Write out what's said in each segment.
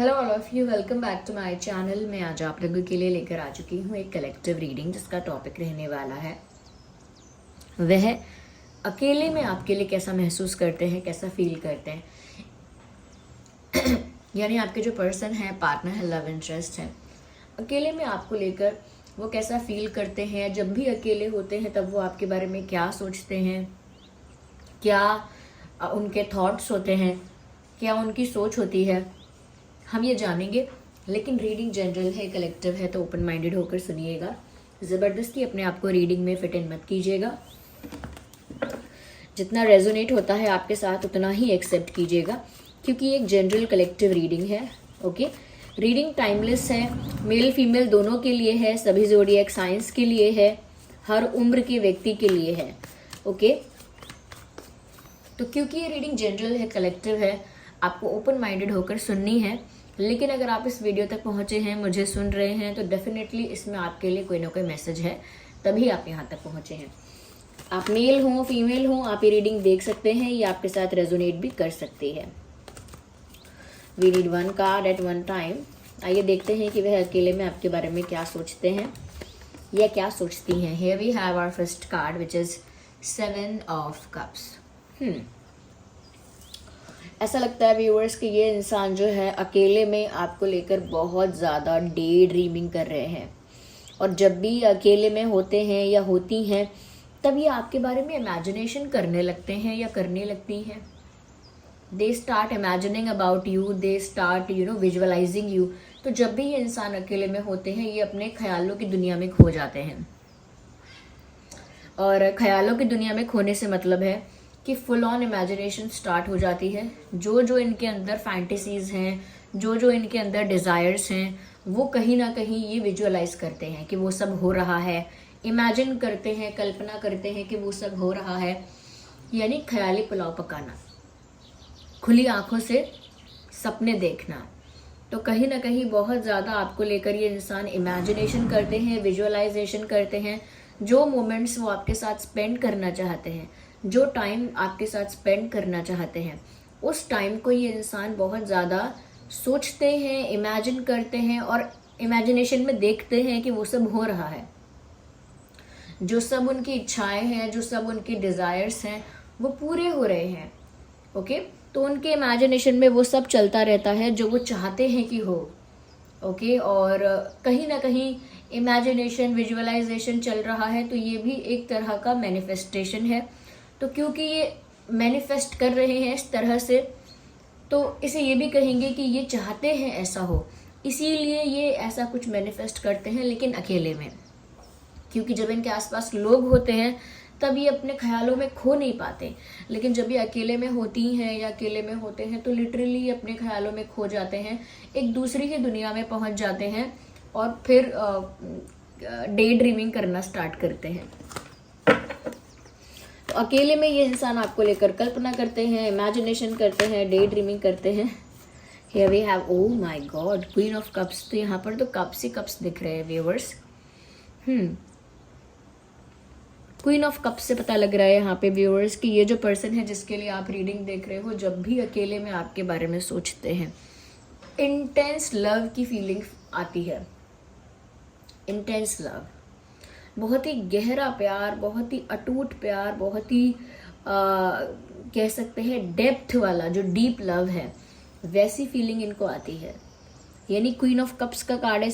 Hello all of you, welcome back to my channel. मैं आज आप लोगों के लिए लेकर आ चुकी हूँ एक कलेक्टिव रीडिंग जिसका टॉपिक रहने वाला है वह अकेले में आपके लिए कैसा महसूस करते हैं, कैसा फील करते हैं। यानी आपके जो पर्सन है, पार्टनर है, लव इंटरेस्ट है, अकेले में आपको लेकर वो कैसा फील करते हैं। जब भी अकेले होते हैं तब वो आपके बारे में क्या सोचते हैं, क्या उनके थॉट्स होते हैं, क्या उनकी सोच होती है, हम ये जानेंगे। लेकिन रीडिंग जनरल है, कलेक्टिव है, तो ओपन माइंडेड होकर सुनिएगा। ज़बरदस्ती अपने आप को रीडिंग में फिट इन मत कीजिएगा। जितना रेजोनेट होता है आपके साथ उतना ही एक्सेप्ट कीजिएगा, क्योंकि ये एक जनरल कलेक्टिव रीडिंग है। ओके, रीडिंग टाइमलेस है, मेल फीमेल दोनों के लिए है, सभी ज़ोडिएक साइंस के लिए है, हर उम्र के व्यक्ति के लिए है। ओके, तो क्योंकि ये रीडिंग जनरल है, कलेक्टिव है, आपको ओपन माइंडेड होकर सुननी है। लेकिन अगर आप इस वीडियो तक पहुंचे हैं, मुझे सुन रहे हैं, तो डेफिनेटली इसमें आपके लिए कोई ना कोई मैसेज है, तभी आप यहाँ तक पहुंचे हैं। आप मेल हो, फीमेल हो, आप ये रीडिंग देख सकते हैं, ये आपके साथ रेजोनेट भी कर सकती है। We need one card at one time. आइए देखते हैं कि वह अकेले में आपके बारे में क्या सोचते हैं या क्या सोचती हैं। Here we have our first card which is 7 of cups. ऐसा लगता है व्यूअर्स कि ये इंसान जो है अकेले में आपको लेकर बहुत ज़्यादा डे ड्रीमिंग कर रहे हैं, और जब भी अकेले में होते हैं या होती हैं तब ये आपके बारे में इमेजिनेशन करने लगते हैं या करने लगती हैं। They start imagining about you, they start visualising you. तो जब भी ये इंसान अकेले में होते हैं ये अपने ख्यालों की दुनिया में खो जाते हैं, और ख्यालों की दुनिया में खोने से मतलब है कि फुल ऑन इमेजिनेशन स्टार्ट हो जाती है। जो जो इनके अंदर फैंटेसीज हैं, जो जो इनके अंदर डिज़ायर्स हैं, वो कहीं ना कहीं ये विजुअलाइज करते हैं कि वो सब हो रहा है, इमेजिन करते हैं, कल्पना करते हैं कि वो सब हो रहा है। यानी ख्याली पुलाव पकाना, खुली आंखों से सपने देखना। तो कहीं ना कहीं बहुत ज़्यादा आपको लेकर ये इंसान इमेजिनेशन करते हैं, विजुअलाइजेशन करते हैं। जो मोमेंट्स वो आपके साथ स्पेंड करना चाहते हैं, जो टाइम आपके साथ स्पेंड करना चाहते हैं, उस टाइम को ये इंसान बहुत ज़्यादा सोचते हैं, इमेजिन करते हैं, और इमेजिनेशन में देखते हैं कि वो सब हो रहा है। जो सब उनकी इच्छाएं हैं, जो सब उनके डिज़ायर्स हैं, वो पूरे हो रहे हैं। ओके, तो उनके इमेजिनेशन में वो सब चलता रहता है जो वो चाहते हैं कि हो। ओके, और कहीं ना कहीं इमेजिनेशन, विजुअलाइजेशन चल रहा है, तो ये भी एक तरह का मैनिफेस्टेशन है। तो क्योंकि ये मैनिफेस्ट कर रहे हैं इस तरह से, तो इसे ये भी कहेंगे कि ये चाहते हैं ऐसा हो, इसीलिए ये ऐसा कुछ मैनिफेस्ट करते हैं, लेकिन अकेले में। क्योंकि जब इनके आसपास लोग होते हैं तब ये अपने ख्यालों में खो नहीं पाते, लेकिन जब ये अकेले में होती हैं या अकेले में होते हैं तो लिटरली अपने ख्यालों में खो जाते हैं, एक दूसरी ही दुनिया में पहुंच जाते हैं, और फिर डे ड्रीमिंग करना स्टार्ट करते हैं। तो अकेले में ये इंसान आपको लेकर कल्पना करते हैं, इमेजिनेशन करते हैं, डे ड्रीमिंग करते हैं। Here we have, oh my god, queen of cups. तो यहाँ पर तो कप्स ही कप्स दिख रहे हैं व्यूअर्स। क्वीन ऑफ कप्स से पता लग रहा है यहाँ पे व्यूअर्स कि ये जो पर्सन है जिसके लिए आप रीडिंग देख रहे हो, जब भी अकेले में आपके बारे में सोचते हैं, इंटेंस लव की फीलिंग आती है। इंटेंस लव, बहुत ही गहरा प्यार, बहुत ही अटूट प्यार, बहुत ही कह सकते हैं डेप्थ वाला जो डीप लव है, वैसी फीलिंग इनको आती है। यानी क्वीन ऑफ कप्स का कार्ड है,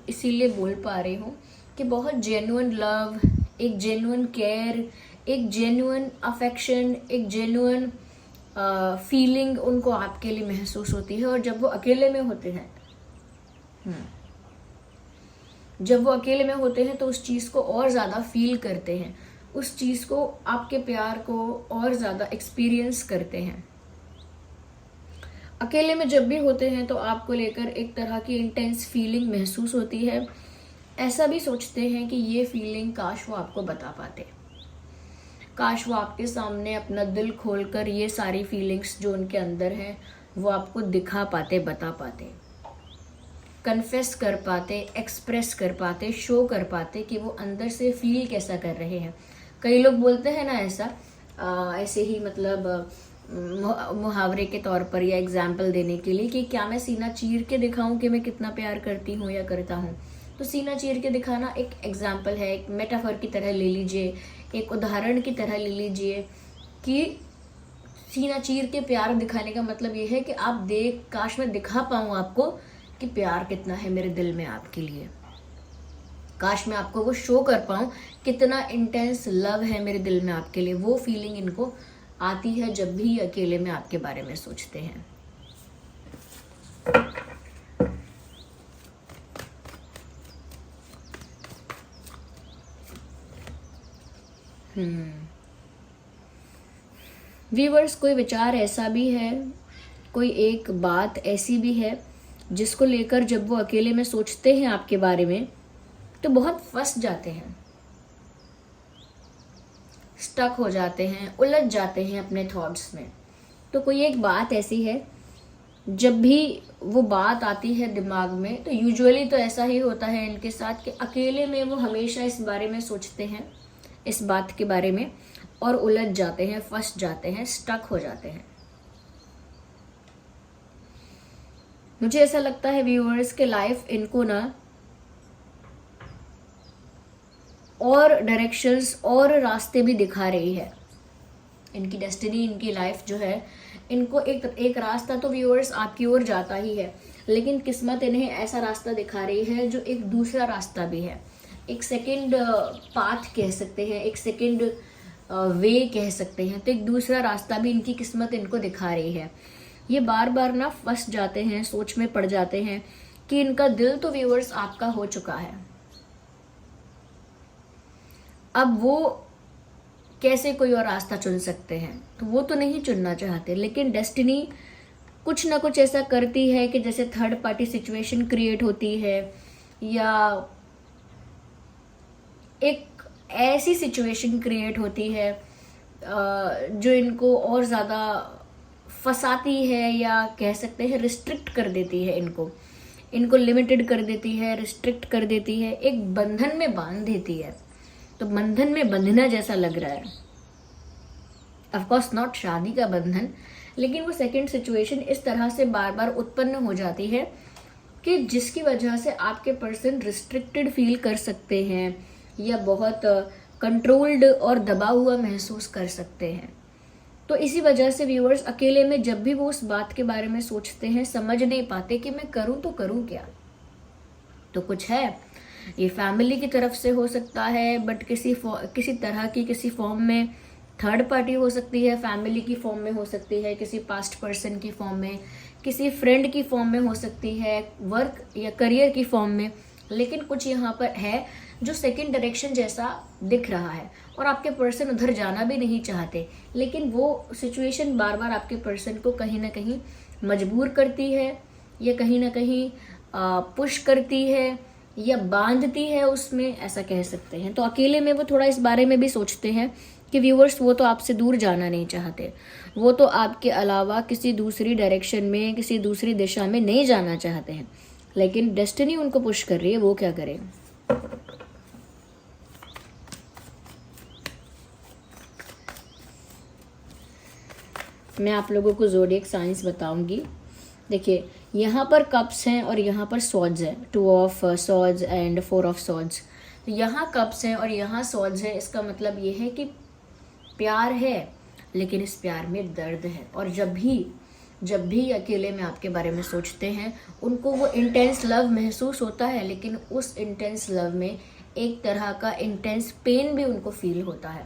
इसीलिए बोल पा रही हूँ कि बहुत जेन्युइन लव, एक जेन्युइन केयर, एक जेन्युइन अफेक्शन, एक जेन्युइन फीलिंग उनको आपके लिए महसूस होती है। और जब वो अकेले में होते हैं, जब वो अकेले में होते हैं तो उस चीज़ को और ज़्यादा फील करते हैं, उस चीज़ को, आपके प्यार को और ज़्यादा एक्सपीरियंस करते हैं। अकेले में जब भी होते हैं तो आपको लेकर एक तरह की इंटेंस फीलिंग महसूस होती है। ऐसा भी सोचते हैं कि ये फीलिंग काश वो आपको बता पाते, काश वो आपके सामने अपना दिल खोलकर ये सारी फीलिंग्स जो उनके अंदर हैं वो आपको दिखा पाते, बता पाते, कन्फेस कर पाते, एक्सप्रेस कर पाते, शो कर पाते कि वो अंदर से फील कैसा कर रहे हैं। कई लोग बोलते हैं ना ऐसा, ऐसे ही मतलब मुहावरे के तौर पर या एग्जाम्पल देने के लिए कि क्या मैं सीना चीर के दिखाऊं कि मैं कितना प्यार करती हूँ या करता हूँ। तो सीना चीर के दिखाना एक एग्जाम्पल है, एक मेटाफर की तरह ले लीजिए, एक उदाहरण की तरह ले लीजिए कि सीना चीर के प्यार दिखाने का मतलब ये है कि आप देख, काश मैं दिखा पाऊँ आपको कि प्यार कितना है मेरे दिल में आपके लिए। काश मैं आपको वो शो कर पाऊँ कितना इंटेंस लव है मेरे दिल में आपके लिए। वो फीलिंग इनको आती है जब भी अकेले में आपके बारे में सोचते हैं। व्यूअर्स, कोई विचार ऐसा भी है, कोई एक बात ऐसी भी है जिसको लेकर जब वो अकेले में सोचते हैं आपके बारे में तो बहुत फंस जाते हैं, स्टक हो जाते हैं, उलझ जाते हैं अपने थॉट्स में। तो कोई एक बात ऐसी है, जब भी वो बात आती है दिमाग में तो यूजुअली तो ऐसा ही होता है इनके साथ कि अकेले में वो हमेशा इस बारे में सोचते हैं, इस बात के बारे में, और उलझ जाते हैं, फंस जाते हैं, स्टक हो जाते हैं। मुझे ऐसा लगता है व्यूअर्स के लाइफ इनको ना और डायरेक्शंस और रास्ते भी दिखा रही है। इनकी डेस्टिनी, इनकी लाइफ जो है, इनको एक रास्ता तो व्यूअर्स आपकी ओर जाता ही है, लेकिन किस्मत इन्हें ऐसा रास्ता दिखा रही है जो एक दूसरा रास्ता भी है, एक सेकंड पाथ कह सकते हैं, एक सेकंड वे कह सकते हैं। तो एक दूसरा रास्ता भी इनकी किस्मत इनको दिखा रही है। ये बार बार ना फंस जाते हैं, सोच में पड़ जाते हैं कि इनका दिल तो व्यूअर्स आपका हो चुका है, अब वो कैसे कोई और रास्ता चुन सकते हैं। तो वो तो नहीं चुनना चाहते, लेकिन डेस्टिनी कुछ ना कुछ ऐसा करती है कि जैसे थर्ड पार्टी सिचुएशन क्रिएट होती है या एक ऐसी सिचुएशन क्रिएट होती है जो इनको और ज़्यादा फंसाती है, या कह सकते हैं रिस्ट्रिक्ट कर देती है, इनको लिमिटेड कर देती है, रिस्ट्रिक्ट कर देती है, एक बंधन में बांध देती है। तो बंधन में बंधना जैसा लग रहा है, ऑफ कोर्स नॉट शादी का बंधन, लेकिन वो सेकंड सिचुएशन इस तरह से बार बार उत्पन्न हो जाती है कि जिसकी वजह से आपके पर्सन रिस्ट्रिक्टेड फील कर सकते हैं या बहुत कंट्रोल्ड और दबा हुआ महसूस कर सकते हैं। तो इसी वजह से व्यूअर्स अकेले में जब भी वो उस बात के बारे में सोचते हैं, समझ नहीं पाते कि मैं करूं तो करूं क्या। तो कुछ है, ये फैमिली की तरफ से हो सकता है, बट किसी तरह की किसी फॉर्म में थर्ड पार्टी हो सकती है, फैमिली की फॉर्म में हो सकती है, किसी पास्ट पर्सन की फॉर्म में, किसी फ्रेंड की फॉर्म में हो सकती है, वर्क या करियर की फॉर्म में। लेकिन कुछ यहाँ पर है जो सेकंड डायरेक्शन जैसा दिख रहा है और आपके पर्सन उधर जाना भी नहीं चाहते, लेकिन वो सिचुएशन बार बार आपके पर्सन को कहीं ना कहीं मजबूर करती है या कहीं ना कहीं पुश करती है या बांधती है उसमें, ऐसा कह सकते हैं। तो अकेले में वो थोड़ा इस बारे में भी सोचते हैं कि व्यूअर्स वो तो आपसे दूर जाना नहीं चाहते, वो तो आपके अलावा किसी दूसरी डायरेक्शन में, किसी दूसरी दिशा में नहीं जाना चाहते हैं, लेकिन डेस्टिनी उनको पुश कर रही है, वो क्या करें। मैं आप लोगों को ज़ोडिएक साइंस बताऊंगी। देखिए, यहाँ पर कप्स हैं और यहाँ पर सॉर्ड्स हैं, 2 of swords and 4 of swords. तो यहाँ कप्स हैं और यहाँ सॉर्ड्स है, इसका मतलब ये है कि प्यार है, लेकिन इस प्यार में दर्द है। और जब भी अकेले में आपके बारे में सोचते हैं, उनको वो इंटेंस लव महसूस होता है, लेकिन उस इंटेंस लव में एक तरह का इंटेंस पेन भी उनको फील होता है।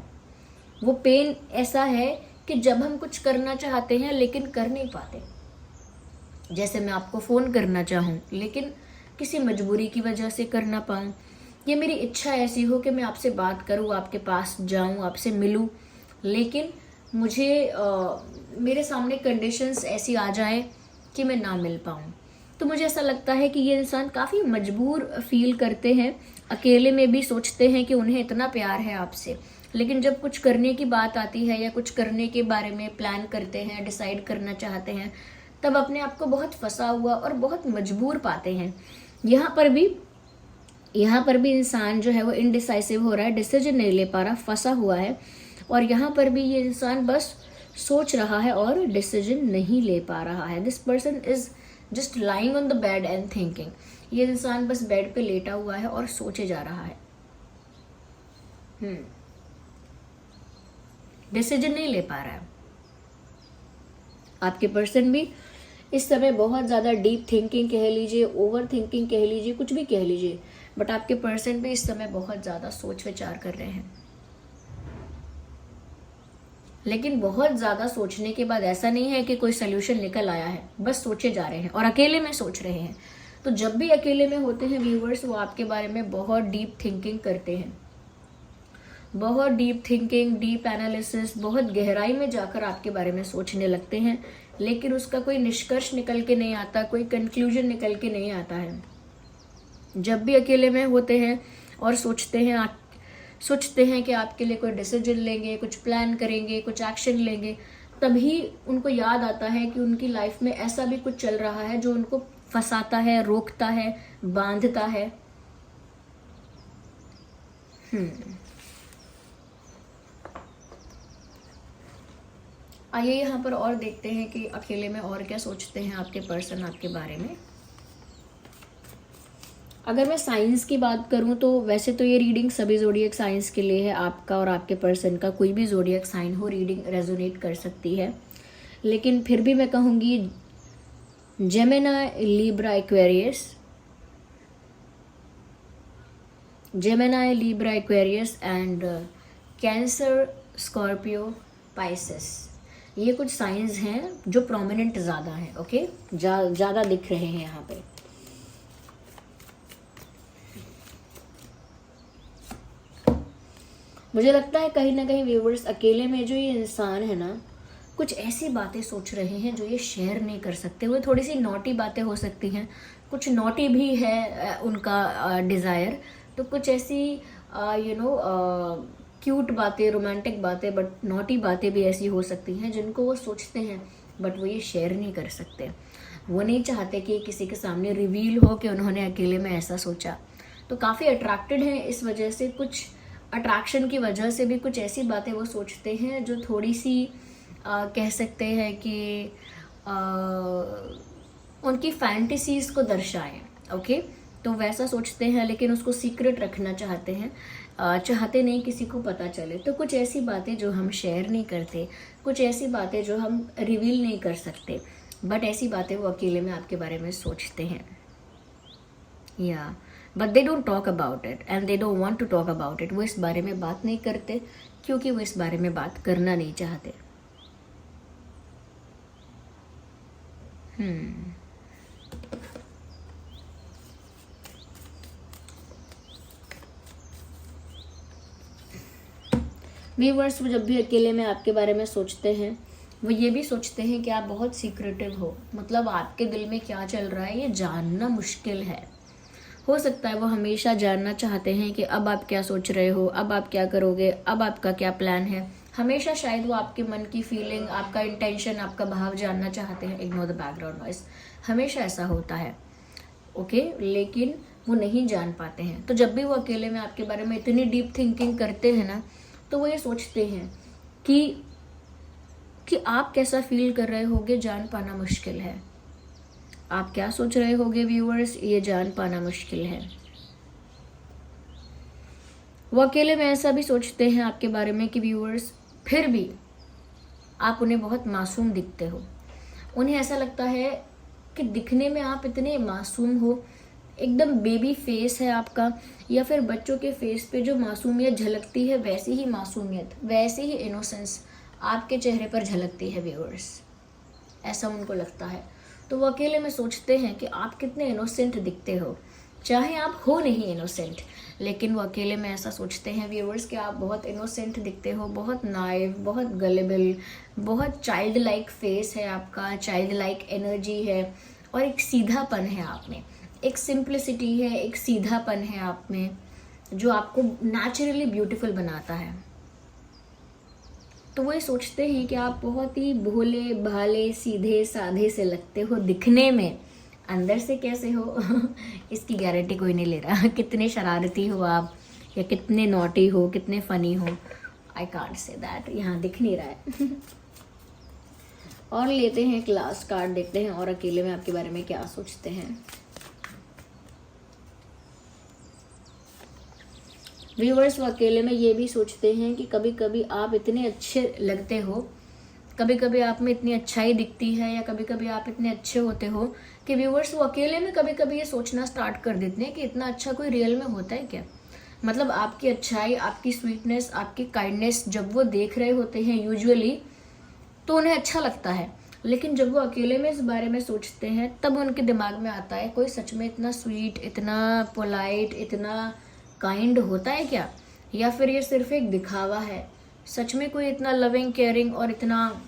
वो पेन ऐसा है कि जब हम कुछ करना चाहते हैं लेकिन कर नहीं पाते, जैसे मैं आपको फ़ोन करना चाहूँ लेकिन किसी मजबूरी की वजह से कर ना पाऊँ, ये मेरी इच्छा ऐसी हो कि मैं आपसे बात करूँ, आपके पास जाऊँ, आपसे मिलूँ, लेकिन मुझे मेरे सामने कंडीशंस ऐसी आ जाएं कि मैं ना मिल पाऊँ। तो मुझे ऐसा लगता है कि ये इंसान काफ़ी मजबूर फील करते हैं, अकेले में भी सोचते हैं कि उन्हें इतना प्यार है आपसे, लेकिन जब कुछ करने की बात आती है या कुछ करने के बारे में प्लान करते हैं, डिसाइड करना चाहते हैं, तब अपने आप को बहुत फंसा हुआ और बहुत मजबूर पाते हैं। यहाँ पर भी इंसान जो है वो इनडिसाइसिव हो रहा है, डिसीजन नहीं ले पा रहा, फंसा हुआ है। और यहाँ पर भी ये इंसान बस सोच रहा है और डिसीजन नहीं ले पा रहा है। This person is just lying on the bed and thinking. ये इंसान बस बेड पे लेटा हुआ है और सोचे जा रहा है, डिसीजन नहीं ले पा रहा है। आपके पर्सन भी इस समय बहुत ज़्यादा डीप थिंकिंग कह लीजिए, ओवर थिंकिंग कह लीजिए, कुछ भी कह लीजिए, बट आपके पर्सन भी इस समय बहुत ज़्यादा सोच विचार कर रहे हैं। लेकिन बहुत ज़्यादा सोचने के बाद ऐसा नहीं है कि कोई सोल्यूशन निकल आया है, बस सोचे जा रहे हैं और अकेले में सोच रहे हैं। तो जब भी अकेले में होते हैं व्यूवर्स, वो आपके बारे में बहुत डीप थिंकिंग करते हैं, बहुत डीप थिंकिंग, डीप एनालिसिस, बहुत गहराई में जाकर आपके बारे में सोचने लगते हैं, लेकिन उसका कोई निष्कर्ष निकल के नहीं आता, कोई कंक्लूजन निकल के नहीं आता है। जब भी अकेले में होते हैं और सोचते हैं कि आपके लिए कोई डिसीजन लेंगे, कुछ प्लान करेंगे, कुछ एक्शन लेंगे, तभी उनको याद आता है कि उनकी लाइफ में ऐसा भी कुछ चल रहा है जो उनको फंसाता है, रोकता है, बांधता है। आइए यहाँ पर और देखते हैं कि अकेले में और क्या सोचते हैं आपके पर्सन आपके बारे में। अगर मैं साइंस की बात करूँ तो वैसे तो ये रीडिंग सभी ज़ोडिएक साइंस के लिए है। आपका और आपके पर्सन का कोई भी ज़ोडिएक साइन हो, रीडिंग रेजोनेट कर सकती है। लेकिन फिर भी मैं कहूँगी Gemini, Libra, Aquarius and cancer, Scorpio, Pisces, ये कुछ साइंस हैं जो प्रोमिनेंट ज़्यादा हैं। ओके, ज़्यादा दिख रहे हैं यहाँ पे। मुझे लगता है कहीं ना कहीं व्यूवर्स, अकेले में जो ये इंसान है ना, कुछ ऐसी बातें सोच रहे हैं जो ये शेयर नहीं कर सकते। वो थोड़ी सी नॉटी बातें हो सकती हैं, कुछ नॉटी भी है उनका डिज़ायर, तो कुछ ऐसी क्यूट बातें, रोमांटिक बातें, बट नॉटी बातें भी ऐसी हो सकती हैं जिनको वो सोचते हैं बट वो ये शेयर नहीं कर सकते। वो नहीं चाहते कि किसी के सामने रिवील हो कि उन्होंने अकेले में ऐसा सोचा। तो काफ़ी अट्रैक्टेड हैं, इस वजह से कुछ अट्रैक्शन की वजह से भी कुछ ऐसी बातें वो सोचते हैं जो थोड़ी सी कह सकते हैं कि उनकी फैंटेसीज को दर्शाएं। ओके, तो वैसा सोचते हैं, लेकिन उसको सीक्रेट रखना चाहते हैं, चाहते नहीं किसी को पता चले। तो कुछ ऐसी बातें जो हम शेयर नहीं करते, कुछ ऐसी बातें जो हम रिवील नहीं कर सकते, बट ऐसी बातें वो अकेले में आपके बारे में सोचते हैं। या but they don't talk about it and they don't want to talk about it. वो इस बारे में बात नहीं करते क्योंकि वो इस बारे में बात करना नहीं चाहते। व्यूअर्स, वो जब भी अकेले में आपके बारे में सोचते हैं, वो ये भी सोचते हैं कि आप बहुत सीक्रेटिव हो, मतलब आपके दिल में क्या चल रहा है ये जानना मुश्किल है। हो सकता है वो हमेशा जानना चाहते हैं कि अब आप क्या सोच रहे हो, अब आप क्या करोगे, अब आपका क्या प्लान है। हमेशा शायद वो आपके मन की फीलिंग, आपका इंटेंशन, आपका भाव जानना चाहते हैं। इग्नोर द बैकग्राउंड नॉइस, हमेशा ऐसा होता है। ओके, लेकिन वो नहीं जान पाते हैं। तो जब भी वो अकेले में आपके बारे में इतनी डीप थिंकिंग करते हैं ना, तो वो ये सोचते हैं कि आप कैसा फील कर रहे होगे जान पाना मुश्किल है। आप क्या सोच रहे होगे व्यूअर्स, ये जान पाना मुश्किल है। वो अकेले में ऐसा भी सोचते हैं आपके बारे में कि व्यूअर्स, फिर भी आप उन्हें बहुत मासूम दिखते हो। उन्हें ऐसा लगता है कि दिखने में आप इतने मासूम हो, एकदम बेबी फेस है आपका, या फिर बच्चों के फेस पे जो मासूमियत झलकती है वैसी ही मासूमियत, वैसी ही इनोसेंस आपके चेहरे पर झलकती है व्यूअर्स, ऐसा उनको लगता है। तो वो अकेले में सोचते हैं कि आप कितने इनोसेंट दिखते हो, चाहे आप हो नहीं इनोसेंट, लेकिन वो अकेले में ऐसा सोचते हैं व्यूअर्स कि आप बहुत इनोसेंट दिखते हो, बहुत नाइव, बहुत गलेबल, बहुत चाइल्ड लाइक फेस है आपका, चाइल्ड लाइक एनर्जी है, और एक सीधापन है आप में, एक सिंप्लिसिटी है, एक सीधापन है आप में जो आपको नेचुरली ब्यूटीफुल बनाता है। तो वो ये सोचते हैं कि आप बहुत ही भोले भाले, सीधे साधे से लगते हो दिखने में, अंदर से कैसे हो इसकी गारंटी कोई नहीं ले रहा। कितने शरारती हो आप, या कितने नॉटी हो, कितने फनी हो, आई कांट से दैट, यहाँ दिख नहीं रहा है। और लेते हैं एक लास्ट कार्ड, देखते हैं और अकेले में आपके बारे में क्या सोचते हैं। व्यूअर्स, वो अकेले में ये भी सोचते हैं कि कभी कभी आप इतने अच्छे लगते हो, कभी कभी आप में इतनी अच्छाई दिखती है, या कभी कभी आप इतने अच्छे होते हो कि व्यूअर्स वो अकेले में कभी कभी ये सोचना स्टार्ट कर देते हैं कि इतना अच्छा कोई रियल में होता है क्या। मतलब आपकी अच्छाई, आपकी स्वीटनेस, आपकी काइंडनेस जब वो देख रहे होते हैं यूजुअली तो उन्हें अच्छा लगता है, लेकिन जब वो अकेले में इस बारे में सोचते हैं तब उनके दिमाग में आता है कोई सच में इतना स्वीट, इतना पोलाइट, इतना काइंड होता है क्या, या फिर ये सिर्फ एक दिखावा है। सच में कोई इतना लविंग, केयरिंग और इतना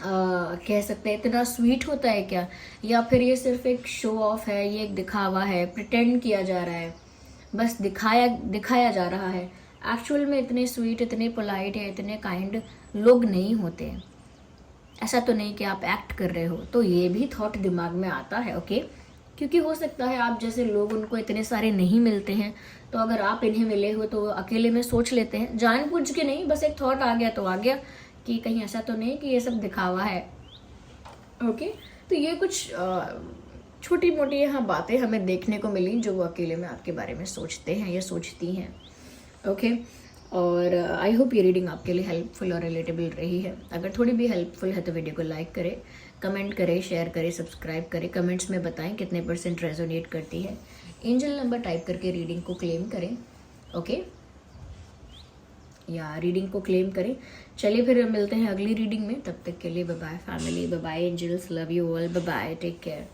कह सकते हैं इतना स्वीट होता है क्या, या फिर ये सिर्फ एक शो ऑफ है, ये एक दिखावा है, प्रिटेंड किया जा रहा है, बस दिखाया जा रहा है। एक्चुअल में इतने स्वीट, इतने पोलाइट या इतने काइंड लोग नहीं होते हैं। ऐसा तो नहीं कि आप एक्ट कर रहे हो। तो ये भी थॉट दिमाग में आता है, ओके, क्योंकि हो सकता है आप जैसे लोग उनको इतने सारे नहीं मिलते हैं, तो अगर आप इन्हें मिले हो तो अकेले में सोच लेते हैं, जानबूझ के नहीं, बस एक थॉट आ गया तो आ गया कि कहीं ऐसा तो नहीं कि ये सब दिखावा है। ओके, तो ये कुछ छोटी मोटी यहाँ बातें हमें देखने को मिली जो वो अकेले में आपके बारे में सोचते हैं या सोचती हैं। ओके, और आई होप ये रीडिंग आपके लिए हेल्पफुल और रिलेटेबल रही है। अगर थोड़ी भी हेल्पफुल है तो वीडियो को लाइक करें, कमेंट करें, शेयर करें, सब्सक्राइब करें, कमेंट्स में बताएं कितने % रेजोनेट करती है। एंजल नंबर टाइप करके रीडिंग को क्लेम करें, ओके, या रीडिंग को क्लेम करें। चलिए फिर मिलते हैं अगली रीडिंग में, तब तक के लिए bye bye family, bye bye angels, love you all, bye bye, take care.